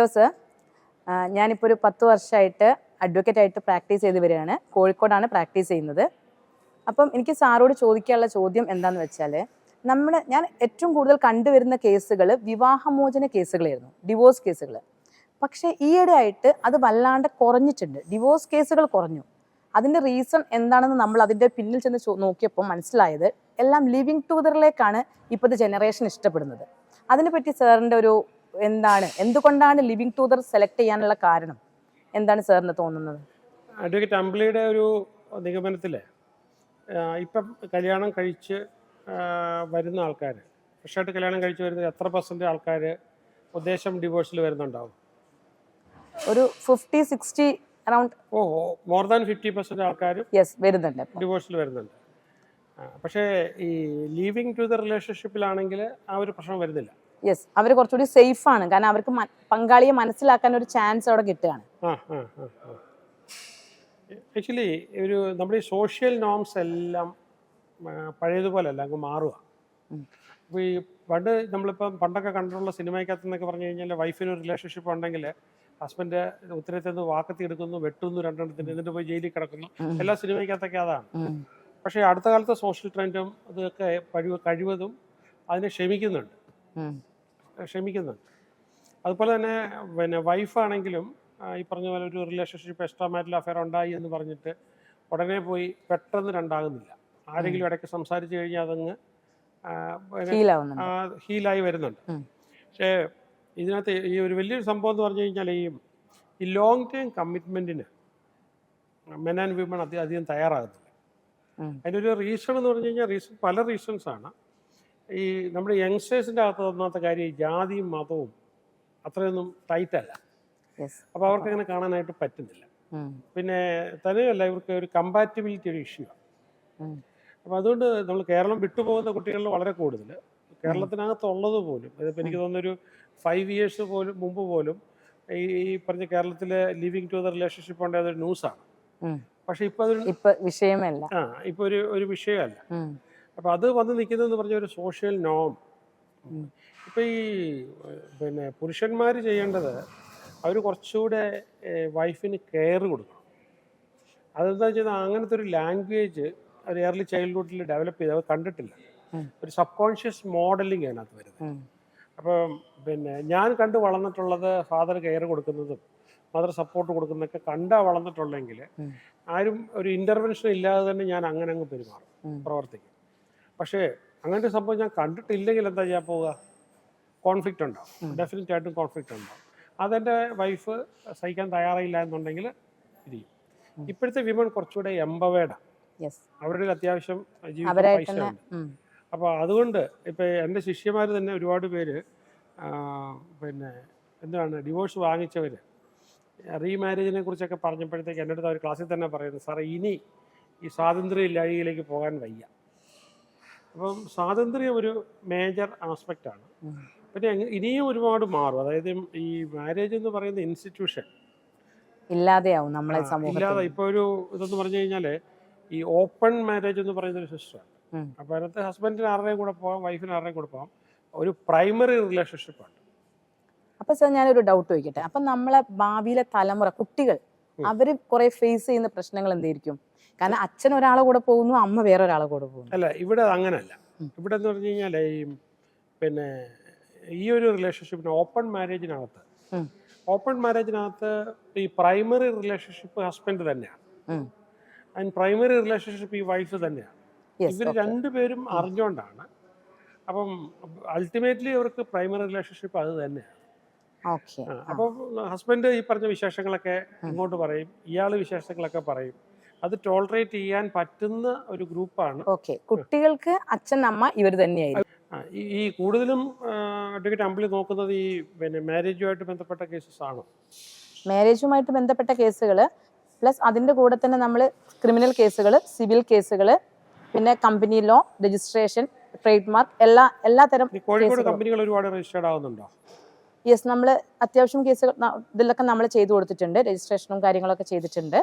Hello sir, ഞാനിപ്പോൾ ഒരു 10 വർഷമായിട്ട് അഡ്വക്കേറ്റായിട്ട് പ്രാക്ടീസ് ചെയ്ത് വരികയാണ്. കോഴിക്കോടാണ് പ്രാക്ടീസ് ചെയ്യുന്നത്. അപ്പം എനിക്ക് സാറോട് ചോദിക്കാനുള്ള ചോദ്യം എന്താണെന്ന് വെച്ചാൽ, ഞാൻ ഏറ്റവും കൂടുതൽ കണ്ടുവരുന്ന കേസുകൾ വിവാഹമോചന കേസുകളായിരുന്നു, ഡിവോഴ്സ് കേസുകൾ. പക്ഷേ ഈയിടെ ആയിട്ട് അത് വല്ലാണ്ട് കുറഞ്ഞിട്ടുണ്ട്, ഡിവോഴ്സ് കേസുകൾ കുറഞ്ഞു. അതിൻ്റെ റീസൺ എന്താണെന്ന് നമ്മൾ അതിൻ്റെ പിന്നിൽ ചെന്ന് നോക്കിയപ്പോൾ മനസ്സിലായത് എല്ലാം ലിവിങ് ടുഗദറിലേക്കാണ് ഇപ്പോഴത്തെ ജനറേഷൻ ഇഷ്ടപ്പെടുന്നത്. അതിനെപ്പറ്റി സാറിൻ്റെ ഒരു എന്തുകൊണ്ടാണ് ലിവിങ് ടുഗദർ സെലക്ട് ചെയ്യാനുള്ള കാരണം എന്താണ് സാറിന് തോന്നുന്നത്? അഡ്വക്കേറ്റ് അമ്പിളിയുടെ ഒരു നിഗമനത്തിൽ ഇപ്പം കല്യാണം കഴിച്ച് വരുന്ന ആൾക്കാർ, ഫ്രഷായിട്ട് കല്യാണം കഴിച്ച് വരുന്ന എത്ര % ആൾക്കാർ ഉദ്ദേശം ഡിവോഴ്സിൽ വരുന്നുണ്ടാവും? ഒരു 50-60 അറൗണ്ട്. മോർ ദാൻ 50% ആൾക്കാർ വരുന്നുണ്ട്, ഡിവോഴ്സിൽ വരുന്നുണ്ട്. പക്ഷേ ഈ ലീവിങ് ടു ദ റിലേഷൻഷിപ്പിലാണെങ്കിൽ ആ ഒരു പ്രശ്നം വരുന്നില്ല. അവർ കുറച്ചുകൂടി സേഫ് ആണ്, കാരണം അവർക്ക് പങ്കാളിയെ മനസ്സിലാക്കാൻ ഒരു ചാൻസ് അവിടെ കിട്ടുകയാണ്. ആക്ച്വലി നമ്മുടെ ഈ സോഷ്യൽ നോംസ് എല്ലാം പഴയതുപോലെയല്ല, അങ്ങ് മാറുക. അപ്പോൾ ഈ പണ്ടൊക്കെ കണ്ടിട്ടുള്ള സിനിമയ്ക്കകത്ത് എന്നൊക്കെ പറഞ്ഞു കഴിഞ്ഞാൽ വൈഫിന് ഒരു റിലേഷൻഷിപ്പ് ഉണ്ടെങ്കിൽ ഹസ്ബൻഡ് ഉത്തരത്തിൽ നിന്ന് വാക്കത്തി എടുക്കുന്നു, വെട്ടുന്നു, രണ്ടെണ്ണത്തിന്, എന്നിട്ട് പോയി ജയിലിൽ കിടക്കുന്നു. എല്ലാ സിനിമയ്ക്കകത്തൊക്കെ അതാണ്. പക്ഷേ അടുത്ത കാലത്തെ സോഷ്യൽ ട്രെൻഡും ഇതൊക്കെ കഴിവതും അതിനെ ക്ഷമിക്കുന്നുണ്ട്. അതുപോലെ തന്നെ വൈഫാണെങ്കിലും ഈ പറഞ്ഞ പോലെ ഒരു റിലേഷൻഷിപ്പ്, എക്സ്ട്രാ മാരിറ്റൽ അഫെയർ ഉണ്ടായി എന്ന് പറഞ്ഞിട്ട് ഉടനെ പോയി പെട്ടെന്ന് രണ്ടാകുന്നില്ല. ആരെങ്കിലും ഇടയ്ക്ക് സംസാരിച്ചു കഴിഞ്ഞാൽ അതങ്ങ് ഹീലായി വരുന്നുണ്ട്. പക്ഷേ ഇതിനകത്ത് ഈ ഒരു വലിയൊരു സംഭവം എന്ന് പറഞ്ഞു കഴിഞ്ഞാൽ ഈ ലോങ് ടേം കമ്മിറ്റ്മെൻറ്റിന് മെൻ ആൻഡ് വിമൺ അധികം തയ്യാറാകുന്നില്ല. അതിനൊരു റീസൺ എന്ന് പറഞ്ഞു കഴിഞ്ഞാൽ പല റീസൺസാണ്. ഈ നമ്മുടെ യങ്സ്റ്റേഴ്സിൻ്റെ അകത്ത് ഒന്നാമത്തെ കാര്യം ജാതിയും മതവും അത്രയൊന്നും ടൈറ്റല്ല. അപ്പോൾ അവർക്ക് അങ്ങനെ കാണാനായിട്ട് പറ്റുന്നില്ല. പിന്നെ തന്നെയല്ല, ഇവർക്ക് ഒരു കമ്പാറ്റബിലിറ്റി ഒരു ഇഷ്യൂ ആണ്. അപ്പോൾ അതുകൊണ്ട് നമ്മൾ കേരളം വിട്ടുപോകുന്ന കുട്ടികളിൽ വളരെ കൂടുതൽ, കേരളത്തിനകത്തുള്ളത് പോലും, ഇതിപ്പോൾ എനിക്ക് തോന്നുന്നൊരു 5 years മുമ്പ് പോലും ഈ പറഞ്ഞ കേരളത്തിലെ ലിവിങ് ടു ദ റിലേഷൻഷിപ്പ് ഉണ്ട്, അതൊരു ന്യൂസാണ്. പക്ഷെ ഇപ്പോൾ അതൊരു വിഷയമല്ല, ഇപ്പോൾ ഒരു വിഷയമല്ല. അപ്പോൾ അത് വന്ന് നിൽക്കുന്നതെന്ന് പറഞ്ഞ ഒരു സോഷ്യൽ നോം. ഇപ്പോൾ ഈ പുരുഷന്മാർ ചെയ്യേണ്ടത് അവർ കുറച്ചുകൂടെ വൈഫിന് കെയർ കൊടുക്കണം. അതെന്താ വെച്ചാൽ അങ്ങനത്തെ ഒരു ലാംഗ്വേജ് ഒരു ഏർലി ചൈൽഡ്ഹുഡിൽ ഡെവലപ്പ് ചെയ്ത് അവർ കണ്ടിട്ടില്ല. ഒരു സബ് കോൺഷ്യസ് മോഡലിംഗ് അതിനകത്ത് വരുന്നത്. അപ്പം ഞാൻ കണ്ടു വളർന്നിട്ടുള്ളത് ഫാദർ കെയർ കൊടുക്കുന്നതും മദർ സപ്പോർട്ട് കൊടുക്കുന്നതൊക്കെ കണ്ടാ വളർന്നിട്ടുള്ളെങ്കിൽ ആരും ഒരു ഇൻ്റർവെൻഷൻ ഇല്ലാതെ തന്നെ ഞാൻ അങ്ങനെ അങ്ങ് പെരുമാറും, പ്രവർത്തിക്കും. പക്ഷേ അങ്ങനത്തെ സംഭവം ഞാൻ കണ്ടിട്ടില്ലെങ്കിൽ എന്താ ചെയ്യാൻ പോവുക? കോൺഫ്ലിക്റ്റ് ഉണ്ടാവും, ഡെഫിനറ്റ് ആയിട്ടും കോൺഫ്ലിക്റ്റ് ഉണ്ടാവും. അതെൻ്റെ വൈഫ് സഹിക്കാൻ തയ്യാറായില്ല എന്നുണ്ടെങ്കിൽ ഇരിക്കും. ഇപ്പോഴത്തെ വിമൺ കുറച്ചുകൂടെ എംപവേർഡാണ്, അവരുടെ അത്യാവശ്യം ജീവിത പൈസ ഉണ്ട്. അപ്പോൾ അതുകൊണ്ട് ഇപ്പോൾ എൻ്റെ ശിഷ്യന്മാർ തന്നെ ഒരുപാട് പേര് ഡിവോഴ്സ് വാങ്ങിച്ചവർ റീമാരേജിനെ കുറിച്ചൊക്കെ പറഞ്ഞപ്പോഴത്തേക്ക് എൻ്റെ അടുത്ത് അവർ ക്ലാസ്സിൽ തന്നെ പറയുന്നത്, സാറേ ഇനി ഈ സ്വാതന്ത്ര്യ ഇല്ലായ്മയിലേക്ക് പോകാൻ വയ്യ. അപ്പം സ്വാതന്ത്ര്യം ഒരു മേജർ ആസ്പെക്റ്റാണ്. പിന്നെ ഇനിയും ഒരുപാട് മാറും. അതായത് ഈ മാരേജ് എന്ന് പറയുന്ന ഇൻസ്റ്റിറ്റ്യൂഷൻ ഇല്ലാതെയാവും നമ്മളെ ഇല്ലാതെ. ഇപ്പോൾ ഒരു ഇതെന്ന് പറഞ്ഞു കഴിഞ്ഞാൽ ഈ ഓപ്പൺ മാരേജ് എന്ന് പറയുന്ന ഒരു സിസ്റ്റമാണ്. അപ്പോൾ അതിനകത്ത് ഹസ്ബൻഡിന് ആരുടെയും കൂടെ പോകാം, വൈഫിന് ആരുടെയും കൂടെ പോകാം. ഒരു പ്രൈമറി റിലേഷൻഷിപ്പാണ്. അപ്പം സാർ ഞാനൊരു ഡൗട്ട് ചോദിക്കട്ടെ, അപ്പം നമ്മളെ ഭാവിയിലെ തലമുറ കുട്ടികൾ അവർ കുറെ ഫേസ് ചെയ്യുന്ന പ്രശ്നങ്ങൾ എന്തായിരിക്കും? കാരണം അച്ഛൻ ഒരാളെ കൂടെ പോകുന്നു, അമ്മ വേറൊരാളെ കൂടെ പോകുന്നു. അല്ല, ഇവിടെ അങ്ങനല്ല. ഇവിടെ എന്ന് പറഞ്ഞു കഴിഞ്ഞാൽ ഈ ഒരു റിലേഷൻഷിപ്പിന് ഓപ്പൺ മാരേജിനകത്ത് ഈ പ്രൈമറി റിലേഷൻഷിപ്പ് ഹസ്ബൻഡ് തന്നെയാണ്, ആൻഡ് പ്രൈമറി റിലേഷൻഷിപ്പ് ഈ വൈഫ് തന്നെയാണ്. ഇവർ രണ്ടുപേരും അറിഞ്ഞുകൊണ്ടാണ്. അപ്പം അൾട്ടിമേറ്റ്ലി അവർക്ക് പ്രൈമറി റിലേഷൻഷിപ്പ് അത് തന്നെയാണ്. അപ്പം ഹസ്ബൻഡ് ഈ പറഞ്ഞ വിശേഷങ്ങളൊക്കെ ഇങ്ങോട്ട് പറയും, ഇയാൾ വിശേഷങ്ങളൊക്കെ പറയും. അത് ടോളറേറ്റ് ചെയ്യാൻ പറ്റുന്ന ഒരു ഗ്രൂപ്പാണ്. കുട്ടികൾക്ക് അച്ഛൻ അമ്മ ഇവർ തന്നെയായിരിക്കും. ഈ കൂടുതലും അഡ്വക്കേറ്റ് അമ്പിളി നോക്കുന്നത് ഈ മാരേജുമായിട്ട് ബന്ധപ്പെട്ട കേസസ് ആണോ? മാരേജുമായിട്ട് ബന്ധപ്പെട്ട കേസുകൾ പ്ലസ് അതിൻ്റെ കൂടെ തന്നെ നമ്മൾ ക്രിമിനൽ കേസുകൾ, സിവിൽ കേസുകൾ, പിന്നെ company law, registration, trade mark, എല്ലാ തരം. കോഴിക്കോട് കമ്പനികൾ ഒരുപാട് രജിസ്റ്റേർഡ് ആവുന്നുണ്ടോ? നമ്മൾ അത്യാവശ്യം കേസുകൾ ഇതിലൊക്കെ നമ്മൾ ചെയ്തു കൊടുത്തിട്ടുണ്ട്. രജിസ്ട്രേഷനും കാര്യങ്ങളൊക്കെ ചെയ്തിട്ടുണ്ട്.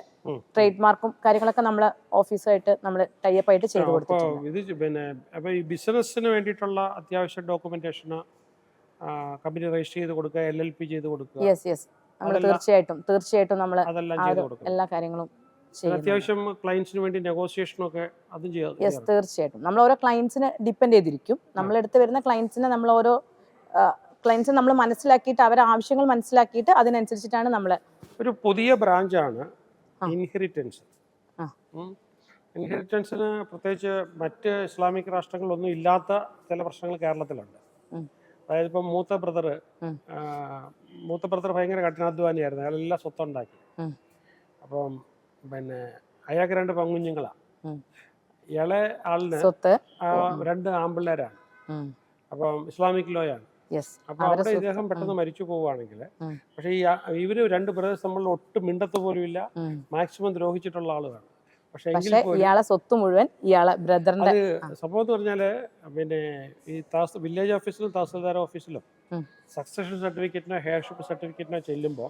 ട്രേഡ് മാർക്കും കാര്യങ്ങളൊക്കെ നമ്മൾ ഓഫീസുമായിട്ട് നമ്മൾ ടൈപ്പ് ആയിട്ട് ചെയ്തു കൊടുത്തിട്ടുണ്ട്. ബിസിനസ്സിന് വേണ്ടിയിട്ടുള്ള അത്യാവശ്യം ഡോക്യുമെന്റേഷൻ കമ്പനി രജിസ്റ്റർ ചെയ്ത് കൊടുക്കുക, LLP ചെയ്ത് കൊടുക്കുക, യെസ് നമ്മൾ തീർച്ചയായിട്ടും നമ്മൾ അതെല്ലാം ചെയ്ത് കൊടുക്കുക. എല്ലാ കാര്യങ്ങളും അത്യാവശ്യം ക്ലയൻസിന് വേണ്ടി നെഗോസിയേഷനൊക്കെ അതും ചെയ്യാം. യെസ് തീർച്ചയായിട്ടും നമ്മൾ ഓരോ ക്ലയൻസിനെ ഡിപ്പെൻഡ് ചെയ്തിരിക്കും. നമ്മളെടുത്ത് വരുന്ന ക്ലയൻസിനെ നമ്മൾ ഓരോ ക്ലയൻസിനെ നമ്മൾ മനസ്സിലാക്കിയിട്ട് അവരുടെ ആവശ്യങ്ങൾ മനസ്സിലാക്കിയിട്ട് അതിനനുസരിച്ചിട്ടാണ് നമ്മൾ ഒരു പുതിയ ബ്രാഞ്ചാണ് ഇൻഹെറിറ്റൻസ്. ഇൻഹെറിറ്റൻസിന് പ്രത്യേകിച്ച് മറ്റ് ഇസ്ലാമിക് രാഷ്ട്രങ്ങളിലൊന്നും ഇല്ലാത്ത ചില പ്രശ്നങ്ങൾ കേരളത്തിലുണ്ട്. അതായത് ഇപ്പം മൂത്ത ബ്രദർ ഭയങ്കര കഠിനാധ്വാനിയായിരുന്നു. അയാളെല്ലാം സ്വത്തുണ്ടാക്കി. അപ്പം പിന്നെ അയാൾക്ക് 2 പെൺകുഞ്ഞുങ്ങളാണ്. ഇയാളെ ആളിന് 2 ആൺപിള്ളേരാണ്. അപ്പം ഇസ്ലാമിക് ലോയാണ്. അപ്പൊ അവിടെ ഇദ്ദേഹം പെട്ടെന്ന് മരിച്ചു പോവുകയാണെങ്കിൽ, പക്ഷെ ഇവര് 2 ബ്രദേഴ്സ് തമ്മിൽ ഒട്ടും മിണ്ടത്ത് പോലും ഇല്ല, മാക്സിമം ദ്രോഹിച്ചിട്ടുള്ള ആളുകളാണ്. പക്ഷെ ഇയാളെ സ്വത്ത് മുഴുവൻ ഇയാളെ ബ്രദറിന്റെ. സംഭവം എന്ന് പറഞ്ഞാല് പിന്നെ ഈ വില്ലേജ് ഓഫീസിലും തഹസിൽദാർ ഓഫീസിലും സക്സഷൻ സർട്ടിഫിക്കറ്റിനോ ഹെയർഷിപ്പ് സർട്ടിഫിക്കറ്റിനോ ചെല്ലുമ്പോൾ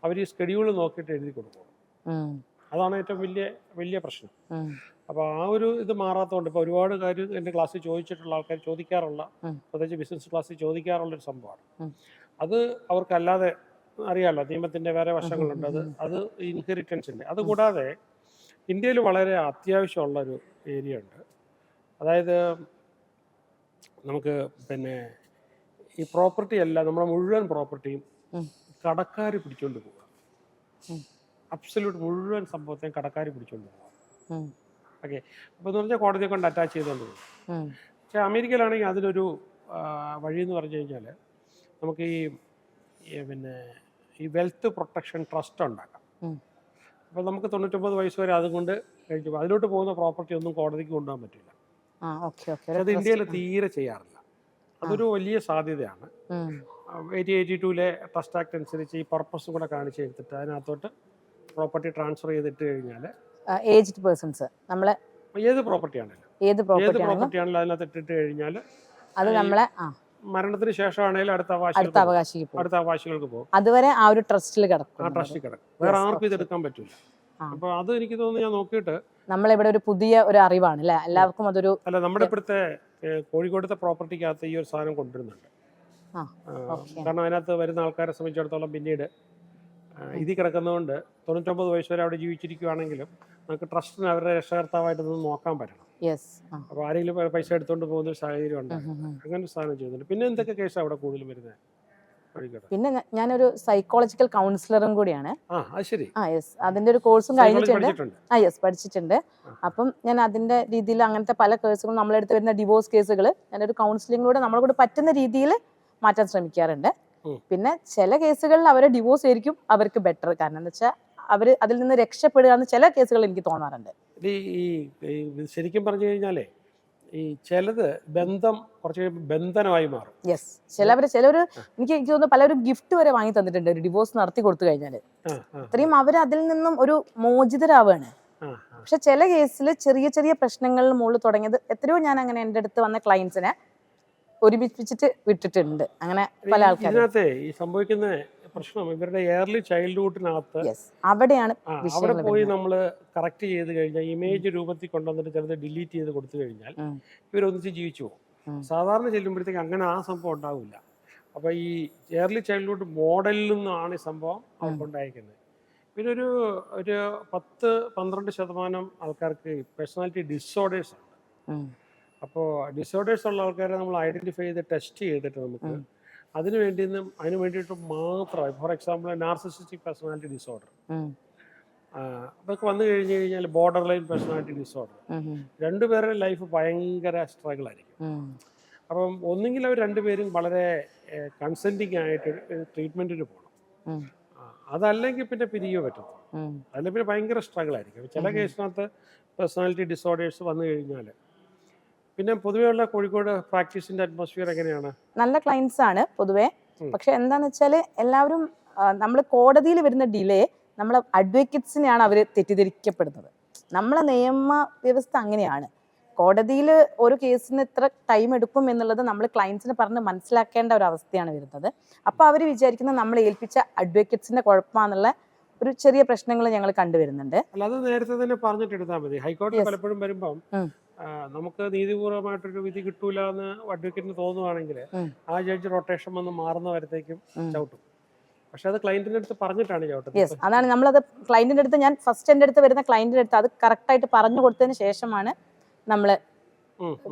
അവർ ഈ സ്കെഡ്യൂൾ നോക്കിയിട്ട് എഴുതി കൊടുക്കും. അതാണ് ഏറ്റവും വലിയ പ്രശ്നം. അപ്പോൾ ആ ഒരു ഇത് മാറാത്തതുകൊണ്ട് ഇപ്പോൾ ഒരുപാട് കാര്യം എൻ്റെ ക്ലാസ്സിൽ ചോദിച്ചിട്ടുള്ള ആൾക്കാർ ചോദിക്കാറുള്ള, പ്രത്യേകിച്ച് ബിസിനസ് ക്ലാസ്സിൽ ചോദിക്കാറുള്ളൊരു സംഭവമാണ്. അത് അവർക്കല്ലാതെ അറിയാമല്ലോ, നിയമത്തിൻ്റെ വേറെ വശങ്ങളുണ്ട്. അത് ഇൻഹെറിറ്റൻസിൻ്റെ. അതുകൂടാതെ ഇന്ത്യയിൽ വളരെ അത്യാവശ്യമുള്ളൊരു ഏരിയ ഉണ്ട്. അതായത് നമുക്ക് പിന്നെ ഈ പ്രോപ്പർട്ടി അല്ല, നമ്മുടെ മുഴുവൻ പ്രോപ്പർട്ടിയും കടക്കാർ പിടിച്ചുകൊണ്ട് പോവുക. അബ്സല്യൂട്ട് മുഴുവൻ സംഭവത്തെയും കടക്കാർ പിടിച്ചുകൊണ്ട് പോവുക. ഓക്കെ, അപ്പോൾ എന്ന് പറഞ്ഞാൽ കോടതിയെ കൊണ്ട് അറ്റാച്ച് ചെയ്തുകൊണ്ട് പോകും. പക്ഷേ അമേരിക്കയിലാണെങ്കിൽ അതിനൊരു വഴി എന്ന് പറഞ്ഞു കഴിഞ്ഞാൽ നമുക്ക് പിന്നെ ഈ വെൽത്ത് പ്രൊട്ടക്ഷൻ ട്രസ്റ്റ് ഉണ്ടാക്കാം. അപ്പോൾ നമുക്ക് 99 വയസ്സ് വരെ അതുകൊണ്ട് കഴിച്ചു അതിലോട്ട് പോകുന്ന പ്രോപ്പർട്ടി ഒന്നും കോടതിക്ക് കൊണ്ടുപോകാൻ പറ്റില്ല. അത് ഇന്ത്യയിൽ തീരെ ചെയ്യാറില്ല. അതൊരു വലിയ സാധ്യതയാണ്. 1882 ട്രസ്റ്റ് ആക്ട് അനുസരിച്ച് ഈ പർപ്പസും കൂടെ കാണിച്ച് എടുത്തിട്ട് അതിനകത്തോട്ട് പ്രോപ്പർട്ടി ട്രാൻസ്ഫർ ചെയ്തിട്ട് കഴിഞ്ഞാൽ ഏജ്ഡ് പേഴ്സൺസ് നമ്മളെ ഏത് പ്രോപ്പർട്ടി ആണെങ്കിലും അതിനകത്ത് ഇട്ടിട്ട് കഴിഞ്ഞാൽ അത് നമ്മളെ മരണത്തിന് ശേഷമാണെങ്കിലും അടുത്ത അവകാശികൾക്ക് പോകും. അതുവരെ ആ ഒരു ട്രസ്റ്റിൽ കിടക്കും. വേറെ ആർക്കും ഇത് എടുക്കാൻ പറ്റില്ല. അപ്പൊ അത് എനിക്ക് തോന്നുന്നു, ഞാൻ നോക്കിയിട്ട് നമ്മളിവിടെ ഒരു പുതിയ ഒരു അറിവാണ് അല്ലെ എല്ലാവർക്കും. അതൊരു അല്ല, നമ്മുടെ ഇപ്പോഴത്തെ കോഴിക്കോടത്തെ പ്രോപ്പർട്ടിക്കകത്ത് ഈ ഒരു സാധനം കൊണ്ടുവരുന്നുണ്ട്. കാരണം അതിനകത്ത് വരുന്ന ആൾക്കാരെ സംബന്ധിച്ചിടത്തോളം പിന്നീട് ഇതിൽ കിടക്കുന്നതുകൊണ്ട് 99 വയസ്സ് വരെ അവിടെ ജീവിച്ചിരിക്കുകയാണെങ്കിലും നമുക്ക് ട്രസ്റ്റിന് അവരുടെ രക്ഷകർത്താവായിട്ട് നോക്കാൻ പറ്റണം. അപ്പോൾ ആരെങ്കിലും പൈസ എടുത്തുകൊണ്ട് പോകുന്ന ഒരു സാഹചര്യം ഉണ്ട്. അങ്ങനെ ഒരു സാധനം ചെയ്യുന്നുണ്ട്. പിന്നെ എന്തൊക്കെ കേസാണ് അവിടെ കൂടുതലും വരുന്നത്? പിന്നെ ഞാനൊരു സൈക്കോളജിക്കൽ കൗൺസിലറും കൂടിയാണ്. അതിന്റെ ഒരു കോഴ്സും കഴിഞ്ഞിട്ടുണ്ട്. പഠിച്ചിട്ടുണ്ട്. അപ്പം ഞാൻ അതിന്റെ രീതിയിൽ അങ്ങനത്തെ പല കേസുകളും നമ്മളെടുത്ത് വരുന്ന ഡിവോഴ്സ് കേസുകൾ ഞാനൊരു കൗൺസിലിങ്ങിലൂടെ നമ്മളെ കൂടെ പറ്റുന്ന രീതിയിൽ മാറ്റാൻ ശ്രമിക്കാറുണ്ട്. പിന്നെ ചില കേസുകളിൽ അവരെ ഡിവോഴ്സ് ആയിരിക്കും അവർക്ക് ബെറ്റർ. കാരണം എന്താ വെച്ചാൽ അവർ അതിൽ നിന്ന് രക്ഷപ്പെടുക എന്ന് ചില കേസുകൾ എനിക്ക് തോന്നാറുണ്ട്. ശരിക്കും പറഞ്ഞു കഴിഞ്ഞാലേ ഈ ചിലത് ബന്ധം കുറച്ച് ബന്ധനമായി മാറും. ചിലവർ എനിക്ക് തോന്നുന്നു പലരും ഗിഫ്റ്റ് വരെ വാങ്ങി തന്നിട്ടുണ്ട് ഒരു ഡിവോഴ്സ് നടത്തി കൊടുത്തു കഴിഞ്ഞാൽ. അത്രയും അവർ അതിൽ നിന്നും ഒരു മോചിതരാവാണ്. പക്ഷെ ചില കേസിൽ ചെറിയ ചെറിയ പ്രശ്നങ്ങളിൽ മുകളിൽ തുടങ്ങിയത് എത്രയോ ഞാൻ അങ്ങനെ എൻ്റെ അടുത്ത് വന്ന ക്ലയൻസിനെ ഒരുമിപ്പിച്ചിട്ട് വിട്ടിട്ടുണ്ട്. അങ്ങനെ പല ആൾക്കാരും ഈ സംഭവിക്കുന്ന പ്രശ്നം ഇവരുടെ ഏർലി ചൈൽഡ്ഹുഡിനകത്ത് അവിടെയാണ് അവിടെ പോയി നമ്മൾ കറക്റ്റ് ചെയ്ത് കഴിഞ്ഞാൽ ഇമേജ് രൂപത്തിൽ കൊണ്ടുവന്നിട്ട് ചിലത് ഡിലീറ്റ് ചെയ്ത് കൊടുത്തു കഴിഞ്ഞാൽ ഇവരൊന്നിച്ച് ജീവിച്ചു പോകും. സാധാരണ ചെല്ലുമ്പോഴത്തേക്ക് അങ്ങനെ ആ സംഭവം ഉണ്ടാവില്ല. അപ്പോൾ ഈ ഏർലി ചൈൽഡ്ഹുഡ് മോഡലിൽ നിന്നാണ് ഈ സംഭവം അവർക്കുണ്ടായിരിക്കുന്നത്. പിന്നെ ഒരു 10-12% ആൾക്കാർക്ക് പേഴ്സണാലിറ്റി ഡിസോർഡേഴ്സ് ഉണ്ട്. അപ്പോൾ ഡിസോർഡേഴ്സ് ഉള്ള ആൾക്കാരെ നമ്മൾ ഐഡന്റിഫൈ ചെയ്ത് ടെസ്റ്റ് ചെയ്തിട്ട് നമുക്ക് അതിന് വേണ്ടിയിട്ട് മാത്രമായി, for example narcissistic personality disorder അതൊക്കെ വന്നു കഴിഞ്ഞാൽ ബോർഡർ ലൈൻ പേഴ്സണാലിറ്റി ഡിസോർഡർ, രണ്ടുപേരുടെ ലൈഫ് ഭയങ്കര സ്ട്രഗിൾ ആയിരിക്കും. അപ്പം ഒന്നുകിൽ അവർ രണ്ടുപേരും വളരെ കൺസെൻറ്റിങ് ആയിട്ട് ട്രീറ്റ്മെൻറ്റിന് പോകണം. അതല്ലെങ്കിൽ പിന്നെ പിരിയോ പറ്റും. അതിൽ പിന്നെ ഭയങ്കര സ്ട്രഗിൾ ആയിരിക്കും. ചില കേസിനകത്ത് പേഴ്സണാലിറ്റി ഡിസോർഡേഴ്സ് വന്നു കഴിഞ്ഞാൽ പിന്നെ പൊതുവെയുള്ള കോഴിക്കോട് പ്രാക്ടീസിന്റെ അറ്റ്മോസ്ഫിയർ എങ്ങനെയാണ്? നല്ല ക്ലയൻസ് ആണ് പൊതുവെ. പക്ഷെ എന്താന്ന് വെച്ചാൽ എല്ലാവരും നമ്മൾ കോടതിയിൽ വരുന്ന ഡിലേ നമ്മൾ അഡ്വക്കേറ്റ്സിനെയാണ് അവർ തെറ്റിദ്ധരിക്കപ്പെടുന്നത്. നമ്മളെ നിയമ വ്യവസ്ഥ അങ്ങനെയാണ്. കോടതിയിൽ ഒരു കേസിന് ഇത്ര ടൈം എടുക്കും എന്നുള്ളത് നമ്മൾ ക്ലയൻസിന് പറഞ്ഞ് മനസ്സിലാക്കേണ്ട ഒരു അവസ്ഥയാണ് വരുന്നത്. അപ്പോൾ അവർ വിചാരിക്കുന്നത് നമ്മൾ ഏൽപ്പിച്ച അഡ്വക്കേറ്റ്സിന്റെ കുഴപ്പമാണെന്നുള്ള ഒരു ചെറിയ പ്രശ്നങ്ങൾ ഞങ്ങൾ കണ്ടുവരുന്നുണ്ട്. അല്ലാതെ നേരത്തെ തന്നെ പറഞ്ഞിട്ട് എടുത്താൽ മതി. ഹൈക്കോടതി പലപ്പോഴും വരുമ്പം നമുക്ക് നീതിപൂർവമായിട്ടൊരു വിധി കിട്ടൂല എന്ന് അഡ്വക്കേറ്റിന് തോന്നുവാണെങ്കിൽ ആ ജഡ്ജ് റൊട്ടേഷൻ വന്ന് മാറുന്ന വരത്തേക്കും ചവിട്ടും. പക്ഷെ അത് ക്ലയന്റിന്റെ അടുത്ത് പറഞ്ഞിട്ടാണ് ചവിട്ടുന്നത്. യെസ്, അതാണ് നമ്മളത് ക്ലയന്റിന്റെ അടുത്ത്, ഞാൻ ഫസ്റ്റ് എൻ്റെ അടുത്ത് വരുന്ന ക്ലയന്റിന്റെ അടുത്ത് അത് കറക്റ്റായിട്ട് പറഞ്ഞു കൊടുത്തതിന് ശേഷമാണ് നമ്മൾ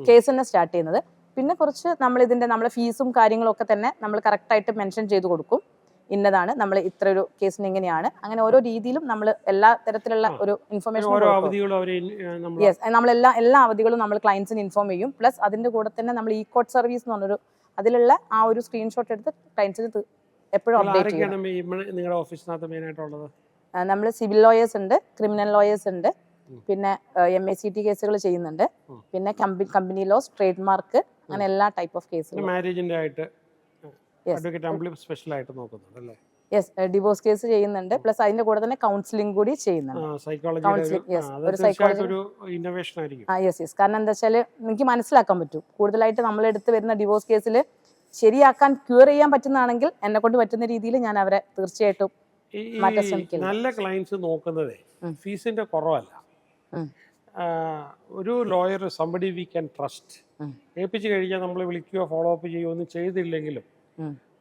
കേസ് തന്നെ സ്റ്റാർട്ട് ചെയ്യുന്നത്. പിന്നെ കുറച്ച് നമ്മളെ ഫീസും കാര്യങ്ങളും ഒക്കെ തന്നെ നമ്മൾ കറക്റ്റായിട്ട് മെൻഷൻ ചെയ്ത് കൊടുക്കും. ഇന്നതാണ് നമ്മൾ ഇത്ര ഒരു കേസിന് ഇങ്ങനെയാണ്, അങ്ങനെ ഓരോ രീതിയിലും നമ്മൾ എല്ലാ തരത്തിലുള്ള ഒരു ഇൻഫർമേഷൻ യെസ്, എല്ലാ അവധികളും നമ്മൾ ക്ലയൻസിന് ഇൻഫോം ചെയ്യും. പ്ലസ് അതിന്റെ കൂടെ തന്നെ നമ്മൾ ഇ കോർട്ട് സർവീസ് എന്ന് പറഞ്ഞൊരു അതിലുള്ള ആ ഒരു സ്ക്രീൻഷോട്ട് എടുത്ത് ക്ലയൻസിന് എപ്പോഴും അപ്ഡേറ്റ് ചെയ്യണം. നിങ്ങളുടെ ഓഫീസിനകത്ത് മെയിൻ ആയിട്ടുള്ളത് നമ്മൾ സിവിൽ ലോയേഴ്സ് ഉണ്ട്, ക്രിമിനൽ ലോയേഴ്സ് ഉണ്ട്, പിന്നെ MACT കേസുകൾ ചെയ്യുന്നുണ്ട്, പിന്നെ കമ്പനി ലോസ്, ട്രേഡ് മാർക്ക്, അങ്ങനെ എല്ലാ ടൈപ്പ് ഓഫ് കേസുകളും. മാരേജിന്റെ ആയിട്ട് സ്പെഷ്യൽ ആയിട്ട് നോക്കുന്നുണ്ട് അല്ലേ? യെസ്, ഡിവോഴ്സ് കേസ് ചെയ്യുന്നുണ്ട്. പ്ലസ് അതിന്റെ കൂടെ തന്നെ കൗൺസിലിംഗ് കൂടി ചെയ്യുന്നുണ്ട്. യെസ്, കാരണം എന്താ വെച്ചാൽ എനിക്ക് മനസ്സിലാക്കാൻ പറ്റും, കൂടുതലായിട്ട് നമ്മളെടുത്ത് വരുന്ന ഡിവോഴ്സ് കേസിൽ ശരിയാക്കാൻ ക്യൂർ ചെയ്യാൻ പറ്റുന്നതാണെങ്കിൽ എന്നെ കൊണ്ട് പറ്റുന്ന രീതിയിൽ ഞാൻ അവരെ തീർച്ചയായിട്ടും മാറ്റാൻ ശ്രമിക്കുന്നു. നല്ല ക്ലയൻസ് നോക്കുന്നതേ ഫീസിന്റെ കുറവല്ല. ഒരു lawyer somebody we can trust ഏൽപ്പിച്ചു കഴിഞ്ഞാൽ നമ്മൾ വിളിക്കുകയോ ഫോളോ അപ്പ് ചെയ്യുകയോ ഒന്നും ചെയ്തില്ലെങ്കിലും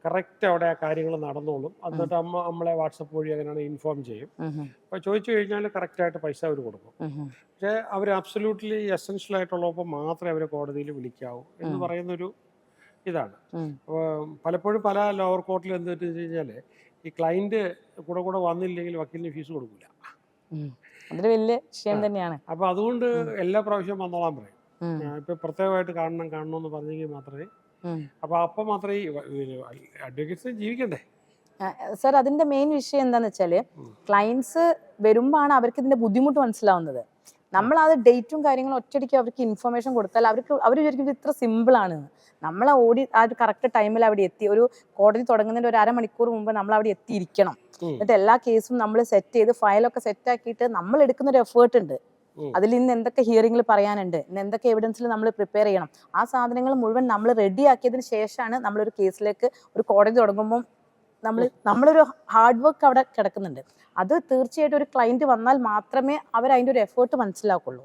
കറക്റ്റ് അവിടെ ആ കാര്യങ്ങൾ നടന്നോളും. എന്നിട്ട് നമ്മളെ വാട്സപ്പ് വഴി അങ്ങനെയാണ് ഇൻഫോം ചെയ്യും. അപ്പോൾ ചോദിച്ചു കഴിഞ്ഞാൽ കറക്റ്റായിട്ട് പൈസ അവർ കൊടുക്കും. പക്ഷേ അവർ അബ്സല്യൂട്ട്ലി എസെൻഷ്യൽ ആയിട്ടുള്ളപ്പോൾ മാത്രമേ അവർ കോടതിയിൽ വിളിക്കാവൂ എന്ന് പറയുന്നൊരു ഇതാണ്. അപ്പോൾ പലപ്പോഴും പല ലോവർ കോർട്ടിൽ എന്ത് വെച്ച് കഴിഞ്ഞാൽ ഈ ക്ലയന്റ് കൂടെ വന്നില്ലെങ്കിൽ വക്കീലിന് ഫീസ് കൊടുക്കില്ല. അതൊരു വലിയ വിഷയം തന്നെയാണ്. അപ്പോൾ അതുകൊണ്ട് എല്ലാ പ്രാവശ്യവും വന്നോളാൻ പറയും. ഇപ്പൊ പ്രത്യേകമായിട്ട് കാണണമെന്ന് പറഞ്ഞെങ്കിൽ മാത്രമേ, അപ്പൊ മാത്രമേ അഡ്വക്കേറ്റ്സ് ജീവിക്കണ്ടേ. സർ, അതിന്റെ മെയിൻ വിഷയം എന്താന്ന് വെച്ചാല് ക്ലയൻസ് വരുമ്പോഴാണ് അവർക്ക് ഇതിന്റെ ബുദ്ധിമുട്ട് മനസ്സിലാവുന്നത്. നമ്മൾ അത് ഡേറ്റും കാര്യങ്ങളും ഒറ്റയടിക്ക് അവർക്ക് ഇൻഫർമേഷൻ കൊടുത്താൽ അവർ വിചാരിക്കും ഇത്ര സിമ്പിൾ ആണ്. നമ്മളെ ഓടി ആ ഒരു കറക്റ്റ് ടൈമിൽ അവിടെ എത്തി, ഒരു കോടതി തുടങ്ങുന്നതിന്റെ ഒരു അരമണിക്കൂർ മുമ്പ് നമ്മൾ അവിടെ എത്തിയിരിക്കണം. എന്നിട്ട് എല്ലാ കേസും നമ്മൾ സെറ്റ് ചെയ്ത് ഫയലൊക്കെ സെറ്റ് ആക്കിയിട്ട് നമ്മൾ എടുക്കുന്ന ഒരു എഫേർട്ട് ഉണ്ട്. അതിൽ ഇന്ന് എന്തൊക്കെ ഹിയറിംഗിൽ പറയാനുണ്ട്, ഇന്ന് എന്തൊക്കെ എവിഡൻസിൽ നമ്മൾ പ്രിപ്പയർ ചെയ്യണം, ആ സാധനങ്ങൾ മുഴുവൻ നമ്മൾ റെഡി ആക്കിയതിന് ശേഷമാണ് നമ്മളൊരു കേസിലേക്ക് ഒരു കോടതി തുടങ്ങുമ്പോൾ നമ്മളൊരു ഹാർഡ് വർക്ക് അവിടെ കിടക്കുന്നുണ്ട്. അത് തീർച്ചയായിട്ടും ഒരു ക്ലയന്റ് വന്നാൽ മാത്രമേ അവർ അതിന്റെ ഒരു എഫേർട്ട് മനസ്സിലാക്കുള്ളൂ.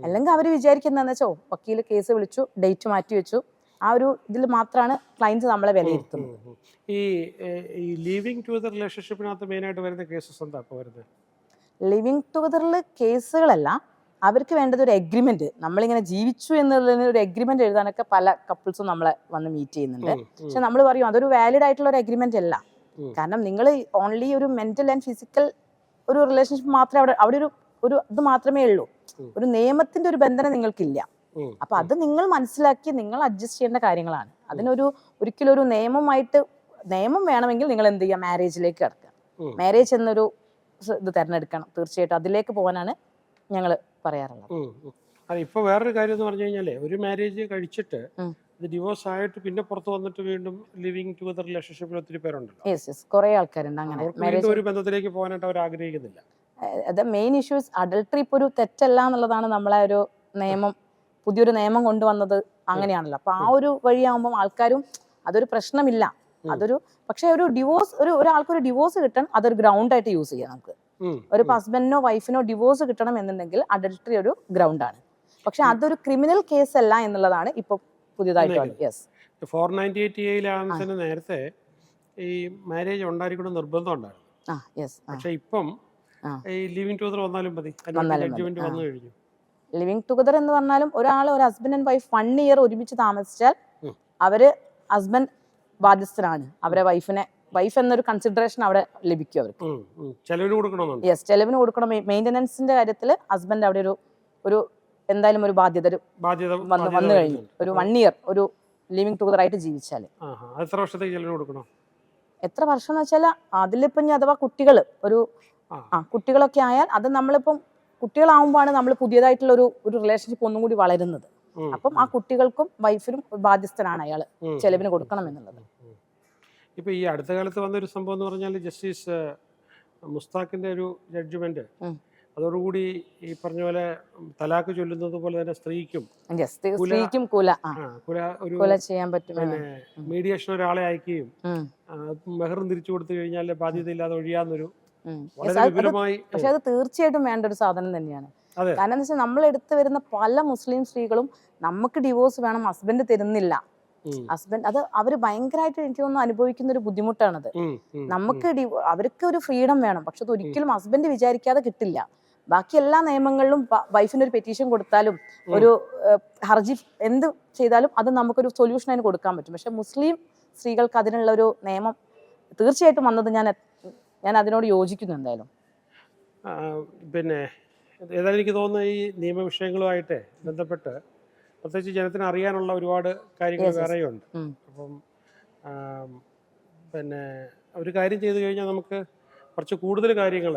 അല്ലെങ്കിൽ അവർ വിചാരിക്കുന്നതെന്ന് വെച്ചോ വക്കീൽ കേസ് വിളിച്ചു, ഡേറ്റ് മാറ്റി വെച്ചു, ആ ഒരു ഇതിൽ മാത്രമാണ് ക്ലയന്റ് നമ്മളെ വിലയിരുത്തുന്നത്. ഈ ലിവിംഗ് ടുഗദർ റിലേഷൻഷിപ്പിനകത്ത് മെയിൻ ആയിട്ട് വരുന്ന കേസസ് എന്താ ഇപ്പോൾ വരുന്നത്? ലിവിംഗ് ടുഗദറിൽ കേസുകളല്ല, അവർക്ക് വേണ്ടത് ഒരു എഗ്രിമെന്റ്. നമ്മളിങ്ങനെ ജീവിച്ചു എന്നുള്ളതിന് ഒരു എഗ്രിമെന്റ് എഴുതാനൊക്കെ പല കപ്പിൾസും നമ്മളെ വന്ന് മീറ്റ് ചെയ്യുന്നുണ്ട്. പക്ഷെ നമ്മൾ പറയും അതൊരു വാലിഡ് ആയിട്ടുള്ള ഒരു എഗ്രിമെന്റ് അല്ല. കാരണം നിങ്ങൾ ഓൺലി ഒരു മെന്റൽ ആൻഡ് ഫിസിക്കൽ ഒരു റിലേഷൻഷിപ്പ് മാത്രമേ അവിടെ ഒരു ഇത് മാത്രമേ ഉള്ളൂ. ഒരു നിയമത്തിന്റെ ഒരു ബന്ധനം നിങ്ങൾക്കില്ല. അപ്പൊ അത് നിങ്ങൾ മനസ്സിലാക്കി നിങ്ങൾ അഡ്ജസ്റ്റ് ചെയ്യേണ്ട കാര്യങ്ങളാണ്. ഒരിക്കലും ഒരു നിയമം വേണമെങ്കിൽ നിങ്ങൾ എന്ത് ചെയ്യുക, മാരേജിലേക്ക് കിടക്കുക. മാരേജ് എന്നൊരു ഇത് തിരഞ്ഞെടുക്കണം. തീർച്ചയായിട്ടും അതിലേക്ക് പോകാനാണ് ഞങ്ങൾ പറയാറുള്ളത്. ഇപ്പൊ വേറൊരു കാര്യം എന്ന് പറഞ്ഞു കഴിഞ്ഞാല് ഒരു മാരേജ് കഴിച്ചിട്ട് ഡിവോഴ്സ് ആയിട്ട് പിന്നെ പുറത്ത് വന്നിട്ട് വീണ്ടും ലിവിംഗ് ടുഗദർ റിലേഷൻഷിപ്പിൽ ഒത്തിരി പേരുണ്ടല്ലോ. കുറെ ആൾക്കാരുണ്ട് അങ്ങനെ ഒരു ബന്ധത്തിലേക്ക് പോകാനായിട്ട് അവർ ആഗ്രഹിക്കുന്നില്ല. മെയിൻ ഇഷ്യൂസ് അഡൾട്ടറി ഇപ്പൊ ഒരു തെറ്റല്ല എന്നുള്ളതാണ് നമ്മളെ ഒരു നിയമം, പുതിയൊരു നിയമം കൊണ്ടുവന്നത് അങ്ങനെയാണല്ലോ. അപ്പൊ ആ ഒരു വഴിയാകുമ്പോൾ ആൾക്കാരും അതൊരു പ്രശ്നമില്ല. പക്ഷെ ഒരു ഡിവോഴ്സ് ഒരാൾക്കൊരു ഡിവോഴ്സ് കിട്ടാൻ അതൊരു ഗ്രൗണ്ട് ആയിട്ട് യൂസ് ചെയ്യാം. നമുക്ക് ഒരു ഹസ്ബൻഡിനോ വൈഫിനോ ഡിവോഴ്സ് കിട്ടണം എന്നുണ്ടെങ്കിൽ അഡൾട്ടറി ഒരു ഗ്രൗണ്ടാണ്. പക്ഷെ അതൊരു ക്രിമിനൽ കേസ് അല്ല എന്നുള്ളതാണ് ഇപ്പൊ പുതിയതായിട്ട്. 498 നേരത്തെ ഈ മാരേജ് ഉണ്ടായിരിക്കണം നിർബന്ധം ഉണ്ടായിരുന്നു. പക്ഷെ ഇപ്പം ഈ ലിവിംഗ് ടുഗദർ വന്നാലും മതി, ജഡ്ജ്മെന്റ് വന്നു കഴിഞ്ഞു. ലിവിംഗ് ടുഗദർ എന്ന് പറഞ്ഞാലും ഒരു ഹസ്ബൻഡ് ആൻഡ് വൈഫ് 1 ഇയർ ഒരുമിച്ച് താമസിച്ചാൽ ഹസ്ബൻഡ് ബാധ്യസ്ഥനാണ്. അവരെ വൈഫ് എന്നൊരു കൺസിഡറേഷൻ അവിടെ ലഭിക്കും അവർക്ക്. ചെലവിന് കൊടുക്കണം. മെയിൻ്റനൻസിന്റെ കാര്യത്തിൽ ഹസ്ബൻഡ് അവിടെ ഒരു എന്തായാലും ഒരു ബാധ്യത വന്നു കഴിഞ്ഞു. ഒരു 1 ഇയർ ഒരു ലിവിംഗ് ടുഗദർ ആയിട്ട് ജീവിച്ചാൽ എത്ര വർഷം എന്ന് വെച്ചാൽ അതിലിപ്പം അഥവാ കുട്ടികളൊക്കെ ആയാൽ അത് നമ്മളിപ്പം കുട്ടികളാവുമ്പോഴാണ് നമ്മൾ പുതിയതായിട്ടുള്ള ഒരു റിലേഷൻഷിപ്പ് ഒന്നും കൂടി വളരുന്നത്. അപ്പം ആ കുട്ടികൾക്കും വൈഫിനും ബാധ്യസ്ഥനാണ് അയാൾ ചെലവിന് കൊടുക്കണം എന്നുള്ളത്. ഇപ്പൊ ഈ അടുത്ത കാലത്ത് വന്നൊരു സംഭവം എന്ന് പറഞ്ഞാൽ ജസ്റ്റിസ് മുസ്താഖിന്റെ ഒരു ജഡ്ജ്മെന്റ്, അതോടുകൂടി ഈ പറഞ്ഞ പോലെ തലാഖ് ചൊല്ലുന്നത് പോലെ തന്നെ സ്ത്രീക്കും കൊല ചെയ്യാൻ പറ്റും. പിന്നെ മീഡിയേഷൻ ഒരാളെ അയക്കുകയും മെഹറും തിരിച്ചു കൊടുത്തു കഴിഞ്ഞാൽ ബാധ്യതയില്ലാതെ ഒഴിയാന്നൊരു വളരെ വിപുലമായി. പക്ഷെ അത് തീർച്ചയായിട്ടും വേണ്ട ഒരു സാധനം തന്നെയാണ്. അതെ. കാരണം എന്താ വെച്ചാൽ നമ്മൾ എടുത്തു വരുന്ന പല മുസ്ലിം സ്ത്രീകളും നമുക്ക് ഡിവോഴ്സ് വേണം, ഹസ്ബൻഡ് തരുന്നില്ല. ഹസ്ബൻഡ് അത് അവർ ഭയങ്കരമായിട്ട് എനിക്ക് തോന്നുന്നു അനുഭവിക്കുന്ന ഒരു ബുദ്ധിമുട്ടാണത്. നമുക്ക് അവർക്ക് ഒരു ഫ്രീഡം വേണം, പക്ഷെ അത് ഒരിക്കലും ഹസ്ബൻഡ് വിചാരിക്കാതെ കിട്ടില്ല. ബാക്കി എല്ലാ നിയമങ്ങളിലും വൈഫിന് ഒരു പെറ്റീഷൻ കൊടുത്താലും ഒരു ഹർജി എന്ത് ചെയ്താലും അത് നമുക്കൊരു സൊല്യൂഷൻ അതിന് കൊടുക്കാൻ പറ്റും. പക്ഷെ മുസ്ലിം സ്ത്രീകൾക്ക് അതിനുള്ള ഒരു നിയമം തീർച്ചയായിട്ടും വന്നത് ഞാൻ അതിനോട് യോജിക്കുന്നു എന്തായാലും. പിന്നെ ഏതായാലും എനിക്ക് തോന്നുന്നു ഈ നിയമവിഷയങ്ങളുമായിട്ട് ബന്ധപ്പെട്ട് പ്രത്യേകിച്ച് ജനത്തിന് അറിയാനുള്ള ഒരുപാട് കാര്യങ്ങൾ വേറെയുണ്ട്. അപ്പം പിന്നെ ഒരു കാര്യം ചെയ്തു കഴിഞ്ഞാൽ നമുക്ക് കുറച്ച് കൂടുതൽ കാര്യങ്ങൾ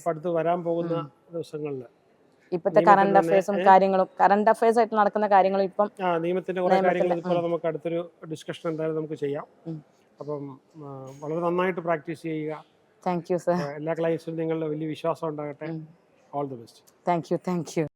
അടുത്ത് വരാൻ പോകുന്ന ദിവസങ്ങളിൽ ഇപ്പോഴത്തെ കറണ്ട് അഫയേഴ്സും കാര്യങ്ങളും കറണ്ട് അഫയേഴ്സ് ആയിട്ട് നടക്കുന്ന കാര്യങ്ങളും ഇപ്പം നിയമത്തിന്റെ കുറെ കാര്യങ്ങൾ ഇതുപോലെ നമുക്ക് അടുത്തൊരു ഡിസ്കഷൻ എന്തായാലും നമുക്ക് ചെയ്യാം. അപ്പം വളരെ നന്നായിട്ട് പ്രാക്ടീസ് ചെയ്യുക. Thank you sir. എല്ലാ ക്ലയൻസിനും നിങ്ങളുടെ വലിയ വിശ്വാസം ഉണ്ടാകട്ടെ. All the best. Thank you.